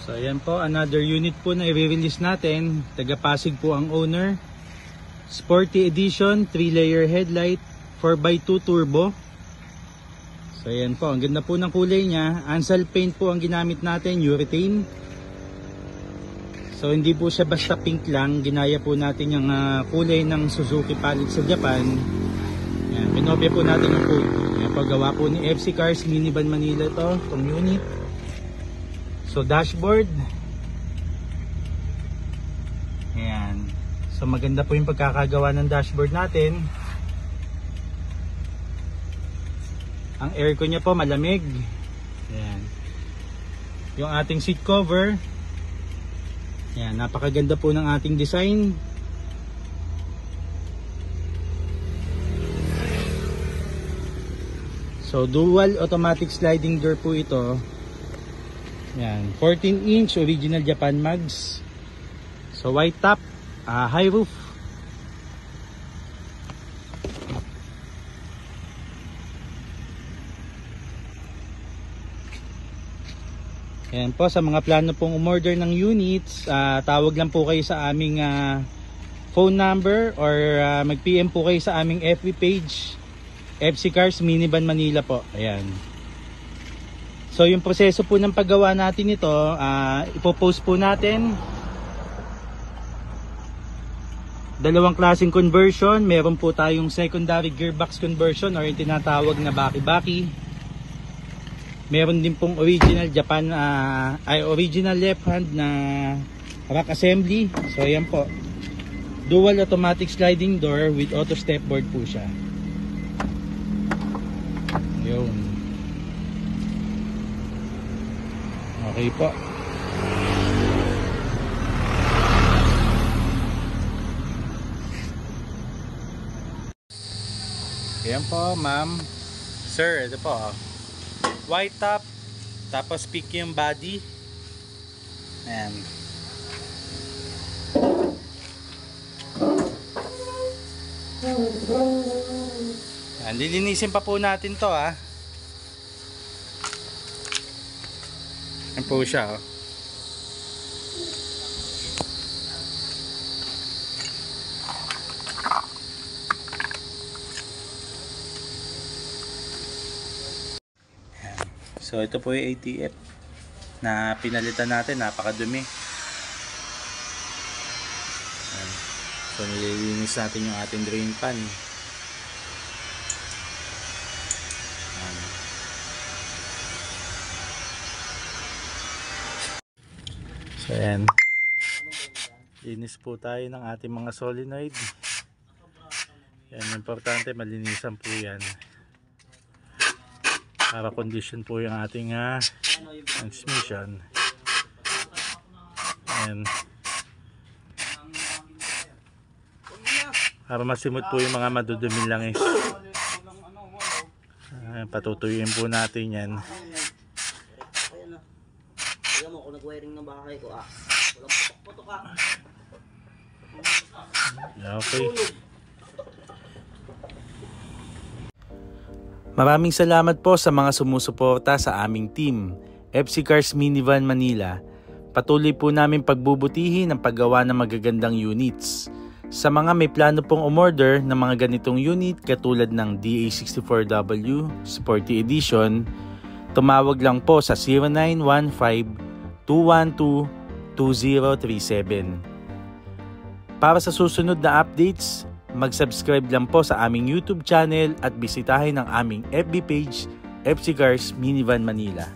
So ayan po, another unit po na i-release natin. Taga Pasig po ang owner. Sporty edition, 3-layer headlight, 4x2 turbo. So ayan po, ang ganda po ng kulay niya. Ansal paint po ang ginamit natin, urethane. So hindi po siya basta pink lang, ginaya po natin yung kulay ng Suzuki palit sa Japan. Ayan, pinopia po natin yung code. Ayan, paggawa po ni FC Cars Minivan Manila to, itong unit. So dashboard. Ayan. So maganda po yung pagkakagawa ng dashboard natin. Ang aircon niya po malamig. Ayan. Yung ating seat cover. Ayan, napakaganda po ng ating design. So dual automatic sliding door po ito. Ayan, 14-inch original Japan mags. So white top, high roof. Ayan po, sa mga plano pong umorder ng units, tawag lang po kayo sa aming phone number or mag-PM po kayo sa aming FB page, FC Cars Minivan Manila po. Ayan. So yung proseso po ng paggawa natin ito, ipopost po natin. Dalawang klaseng conversion. Meron po tayong secondary gearbox conversion or yung tinatawag na baki-baki. Meron din pong original Japan, original left hand na rack assembly. So ayan po, dual automatic sliding door with auto step board po siya. Yun. Okay po. Ayan po ma'am. Sir, ito po. White top, tapos pick yung body. Ayan. Ayan, lilinisin pa po natin to ha. Ayan po siya oh. So ito po yung ATF na pinalitan natin, napakadumi. So nililinis natin yung ating drain pan. So ayan, linis po tayo ng ating mga solenoid. Yan, importante malinisan po yan para condition po yung ating transmission. And para masimot po yung mga maduduming langis. Patutuyuin po natin yan. Alam mo kung nag-wiring ng bahay ko walang putok-putok Okay. Maraming salamat po sa mga sumusuporta sa aming team, FC Cars Minivan Manila. Patuloy po namin pagbubutihin ang paggawa ng magagandang units. Sa mga may plano pong umorder ng mga ganitong unit katulad ng DA64W Sporty Edition, tumawag lang po sa 0915-212-2037. Para sa susunod na updates, mag-subscribe lang po sa aming YouTube channel at bisitahin ang aming FB page, FC Cars Minivan Manila.